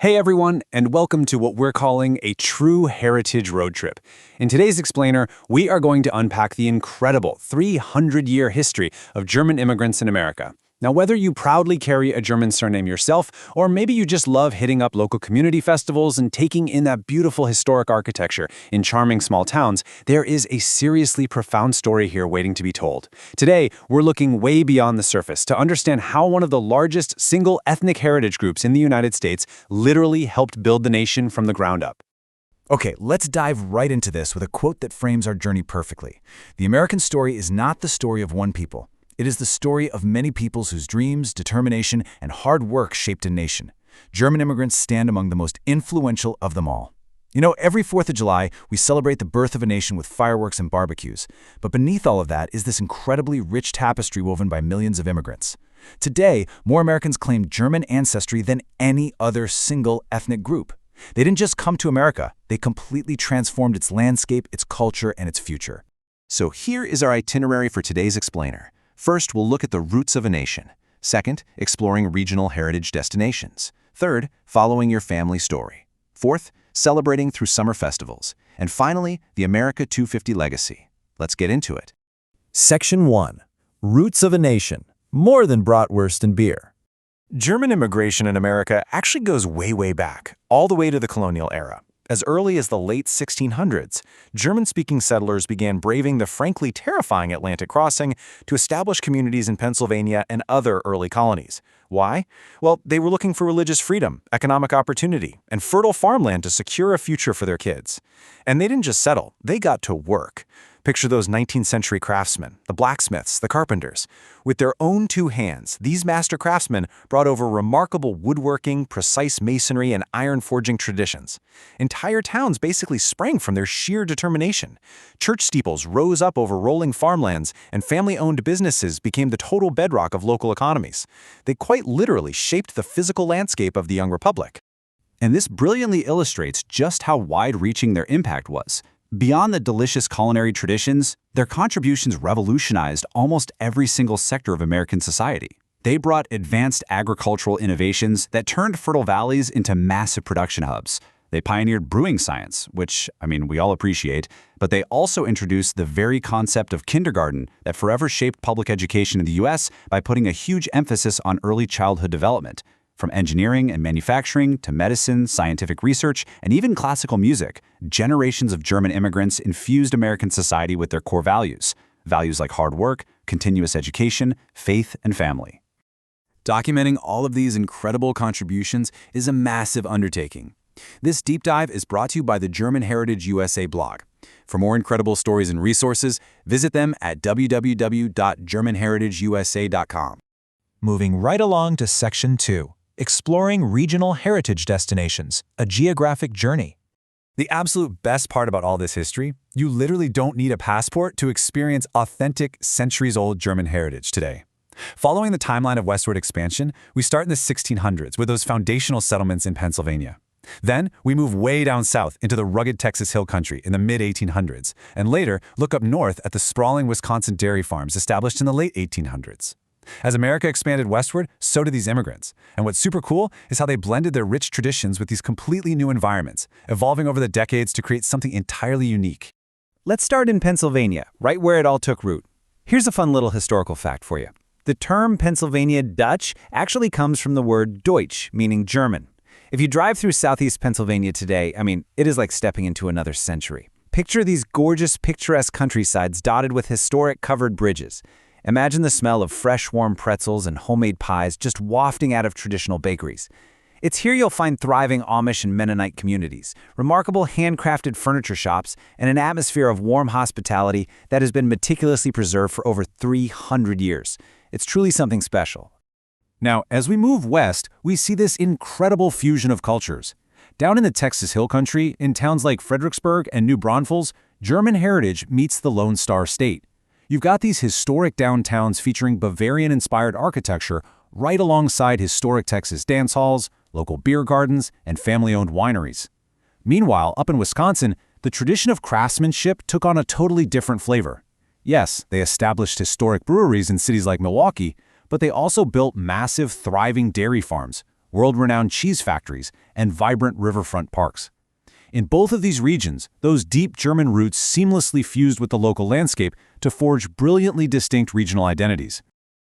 Hey everyone, and welcome to what we're calling a true heritage road trip. In today's explainer, we are going to unpack the incredible 300-year history of German immigrants in America. Now, whether you proudly carry a German surname yourself, or maybe you just love hitting up local community festivals and taking in that beautiful historic architecture in charming small towns, there is a seriously profound story here waiting to be told. Today, we're looking way beyond the surface to understand how one of the largest single ethnic heritage groups in the United States literally helped build the nation from the ground up. Okay, let's dive right into this with a quote that frames our journey perfectly. The American story is not the story of one people. It is the story of many peoples whose dreams, determination, and hard work shaped a nation. German immigrants stand among the most influential of them all. You know, every 4th of July, we celebrate the birth of a nation with fireworks and barbecues. But beneath all of that is this incredibly rich tapestry woven by millions of immigrants. Today, more Americans claim German ancestry than any other single ethnic group. They didn't just come to America, they completely transformed its landscape, its culture, and its future. So here is our itinerary for today's explainer. First, we'll look at the roots of a nation. Second, exploring regional heritage destinations. Third, following your family story. Fourth, celebrating through summer festivals. And finally, the America 250 legacy. Let's get into it. Section 1. Roots of a Nation. More than bratwurst and beer. German immigration in America actually goes way back, all the way to the colonial era. As early as the late 1600s, German-speaking settlers began braving the frankly terrifying Atlantic crossing to establish communities in Pennsylvania and other early colonies. Why? Well, they were looking for religious freedom, economic opportunity, and fertile farmland to secure a future for their kids. And they didn't just settle, they got to work. Picture those 19th century craftsmen, the blacksmiths, the carpenters. With their own two hands, these master craftsmen brought over remarkable woodworking, precise masonry, and iron forging traditions. Entire towns basically sprang from their sheer determination. Church steeples rose up over rolling farmlands, and family-owned businesses became the total bedrock of local economies. They quite literally shaped the physical landscape of the young republic. And this brilliantly illustrates just how wide-reaching their impact was. Beyond the delicious culinary traditions, their contributions revolutionized almost every single sector of American society. They brought advanced agricultural innovations that turned fertile valleys into massive production hubs. They pioneered brewing science, which, we all appreciate, but they also introduced the very concept of kindergarten that forever shaped public education in the U.S. by putting a huge emphasis on early childhood development. From engineering and manufacturing to medicine, scientific research, and even classical music, generations of German immigrants infused American society with their core values. Values like hard work, continuous education, faith, and family. Documenting all of these incredible contributions is a massive undertaking. This deep dive is brought to you by the German Heritage USA blog. For more incredible stories and resources, visit them at www.germanheritageusa.com. Moving right along to Section 2. Exploring regional heritage destinations, a geographic journey. The absolute best part about all this history, you literally don't need a passport to experience authentic, centuries-old German heritage today. Following the timeline of westward expansion, we start in the 1600s with those foundational settlements in Pennsylvania. Then, we move way down south into the rugged Texas Hill Country in the mid-1800s, and later look up north at the sprawling Wisconsin dairy farms established in the late 1800s. As America expanded westward, so did these immigrants. And what's super cool is how they blended their rich traditions with these completely new environments, evolving over the decades to create something entirely unique. Let's start in Pennsylvania, right where it all took root. Here's a fun little historical fact for you. The term Pennsylvania Dutch actually comes from the word Deutsch, meaning German. If you drive through southeast Pennsylvania today, it is like stepping into another century. Picture these gorgeous, picturesque countrysides dotted with historic covered bridges. Imagine the smell of fresh, warm pretzels and homemade pies just wafting out of traditional bakeries. It's here you'll find thriving Amish and Mennonite communities, remarkable handcrafted furniture shops, and an atmosphere of warm hospitality that has been meticulously preserved for over 300 years. It's truly something special. Now, as we move west, we see this incredible fusion of cultures. Down in the Texas Hill Country, in towns like Fredericksburg and New Braunfels, German heritage meets the Lone Star State. You've got these historic downtowns featuring Bavarian-inspired architecture right alongside historic Texas dance halls, local beer gardens, and family-owned wineries. Meanwhile, up in Wisconsin, the tradition of craftsmanship took on a totally different flavor. Yes, they established historic breweries in cities like Milwaukee, but they also built massive, thriving dairy farms, world-renowned cheese factories, and vibrant riverfront parks. In both of these regions, those deep German roots seamlessly fused with the local landscape to forge brilliantly distinct regional identities.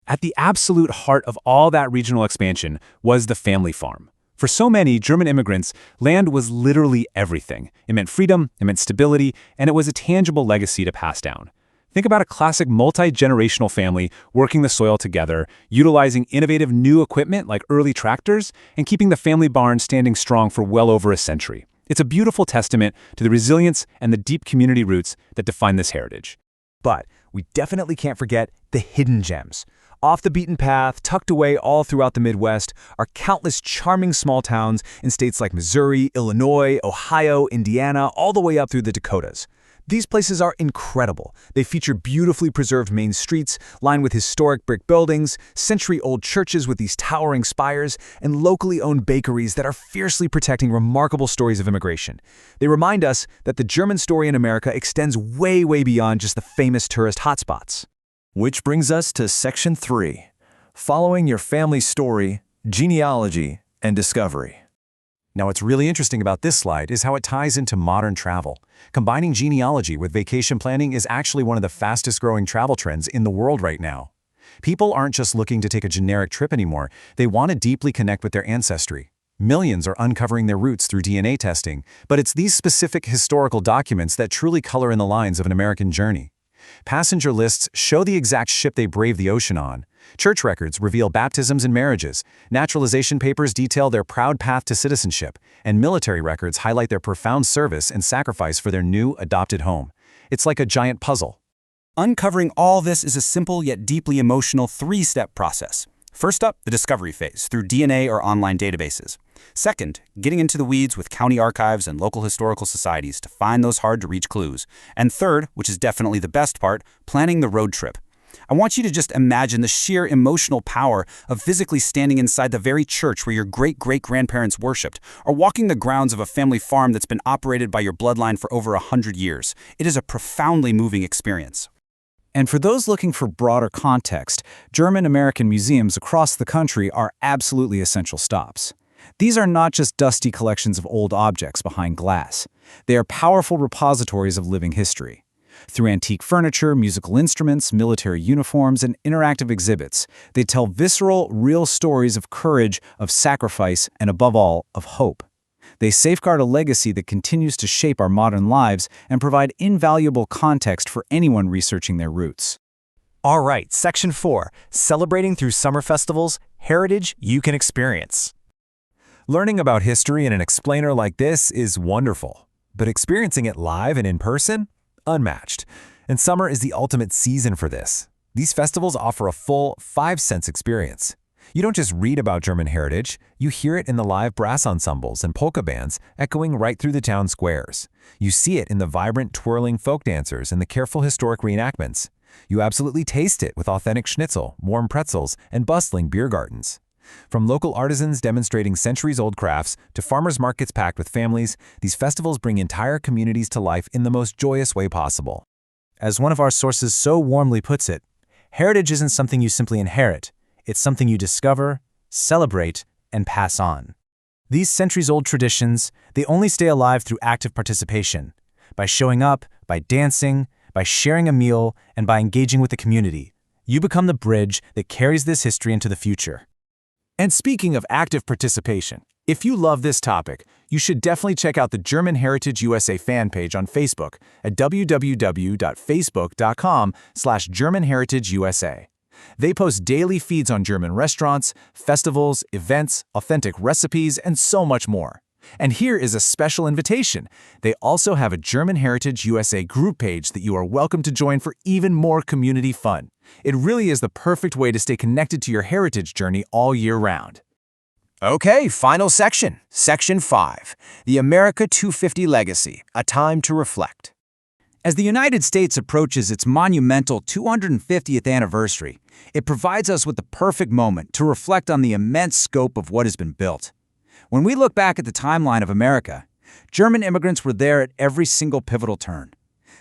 At the absolute heart of all that regional expansion was the family farm. For so many German immigrants, land was literally everything. It meant freedom, it meant stability, and it was a tangible legacy to pass down. Think about a classic multi-generational family working the soil together, utilizing innovative new equipment like early tractors, and keeping the family barn standing strong for well over a century. It's a beautiful testament to the resilience and the deep community roots that define this heritage. But we definitely can't forget the hidden gems. Off the beaten path, tucked away all throughout the Midwest, are countless charming small towns in states like Missouri, Illinois, Ohio, Indiana, all the way up through the Dakotas. These places are incredible. They feature beautifully preserved main streets, lined with historic brick buildings, century-old churches with these towering spires, and locally owned bakeries that are fiercely protecting remarkable stories of immigration. They remind us that the German story in America extends way, way beyond just the famous tourist hotspots. Which brings us to Section 3, Following Your Family Story, Genealogy, and Discovery. Now, what's really interesting about this slide is how it ties into modern travel. Combining genealogy with vacation planning is actually one of the fastest-growing travel trends in the world right now. People aren't just looking to take a generic trip anymore, they want to deeply connect with their ancestry. Millions are uncovering their roots through DNA testing, but it's these specific historical documents that truly color in the lines of an American journey. Passenger lists show the exact ship they braved the ocean on. Church records reveal baptisms and marriages. Naturalization papers detail their proud path to citizenship. And military records highlight their profound service and sacrifice for their new, adopted home. It's like a giant puzzle. Uncovering all this is a simple yet deeply emotional three-step process. First up, the discovery phase, through DNA or online databases. Second, getting into the weeds with county archives and local historical societies to find those hard-to-reach clues. And third, which is definitely the best part, planning the road trip. I want you to just imagine the sheer emotional power of physically standing inside the very church where your great-great-grandparents worshipped, or walking the grounds of a family farm that's been operated by your bloodline for over 100 years. It is a profoundly moving experience. And for those looking for broader context, German-American museums across the country are absolutely essential stops. These are not just dusty collections of old objects behind glass. They are powerful repositories of living history. Through antique furniture, musical instruments, military uniforms, and interactive exhibits, they tell visceral, real stories of courage, of sacrifice, and above all, of hope. They safeguard a legacy that continues to shape our modern lives and provide invaluable context for anyone researching their roots. All right, Section 4, Celebrating Through Summer Festivals, Heritage You Can Experience. Learning about history in an explainer like this is wonderful, but experiencing it live and in person? Unmatched. And summer is the ultimate season for this. These festivals offer a full 5-sense experience. You don't just read about German heritage, you hear it in the live brass ensembles and polka bands echoing right through the town squares. You see it in the vibrant, twirling folk dancers and the careful historic reenactments. You absolutely taste it with authentic schnitzel, warm pretzels, and bustling beer gardens. From local artisans demonstrating centuries-old crafts to farmers markets packed with families, these festivals bring entire communities to life in the most joyous way possible. As one of our sources so warmly puts it, heritage isn't something you simply inherit. It's something you discover, celebrate, and pass on. These centuries-old traditions, they only stay alive through active participation. By showing up, by dancing, by sharing a meal, and by engaging with the community, you become the bridge that carries this history into the future. And speaking of active participation, if you love this topic, you should definitely check out the German Heritage USA fan page on Facebook at www.facebook.com/GermanHeritageUSA. They post daily feeds on German restaurants, festivals, events, authentic recipes, and so much more. And here is a special invitation. They also have a German Heritage USA group page that you are welcome to join for even more community fun. It really is the perfect way to stay connected to your heritage journey all year round. Okay, final section, Section 5, the America 250 Legacy, a time to reflect. As the United States approaches its monumental 250th anniversary, it provides us with the perfect moment to reflect on the immense scope of what has been built. When we look back at the timeline of America, German immigrants were there at every single pivotal turn.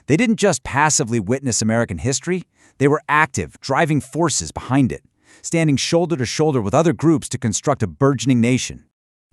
They didn't just passively witness American history, they were active, driving forces behind it. standing shoulder to shoulder with other groups to construct a burgeoning nation.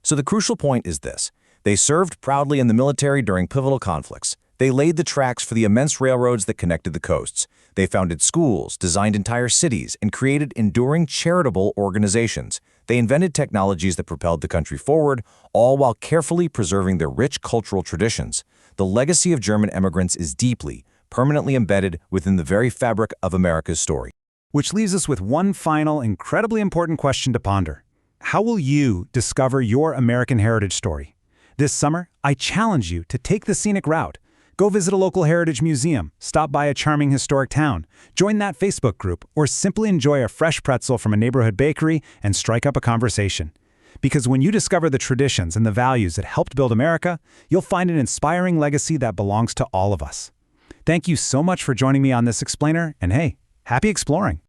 So the crucial point is this. They served proudly in the military during pivotal conflicts. They laid the tracks for the immense railroads that connected the coasts. They founded schools, designed entire cities, and created enduring charitable organizations. They invented technologies that propelled the country forward, all while carefully preserving their rich cultural traditions. The legacy of German immigrants is deeply, permanently embedded within the very fabric of America's story. Which leaves us with one final, incredibly important question to ponder. How will you discover your American heritage story? This summer, I challenge you to take the scenic route. Go visit a local heritage museum, stop by a charming historic town, join that Facebook group, or simply enjoy a fresh pretzel from a neighborhood bakery and strike up a conversation. Because when you discover the traditions and the values that helped build America, you'll find an inspiring legacy that belongs to all of us. Thank you so much for joining me on this explainer, and hey, happy exploring!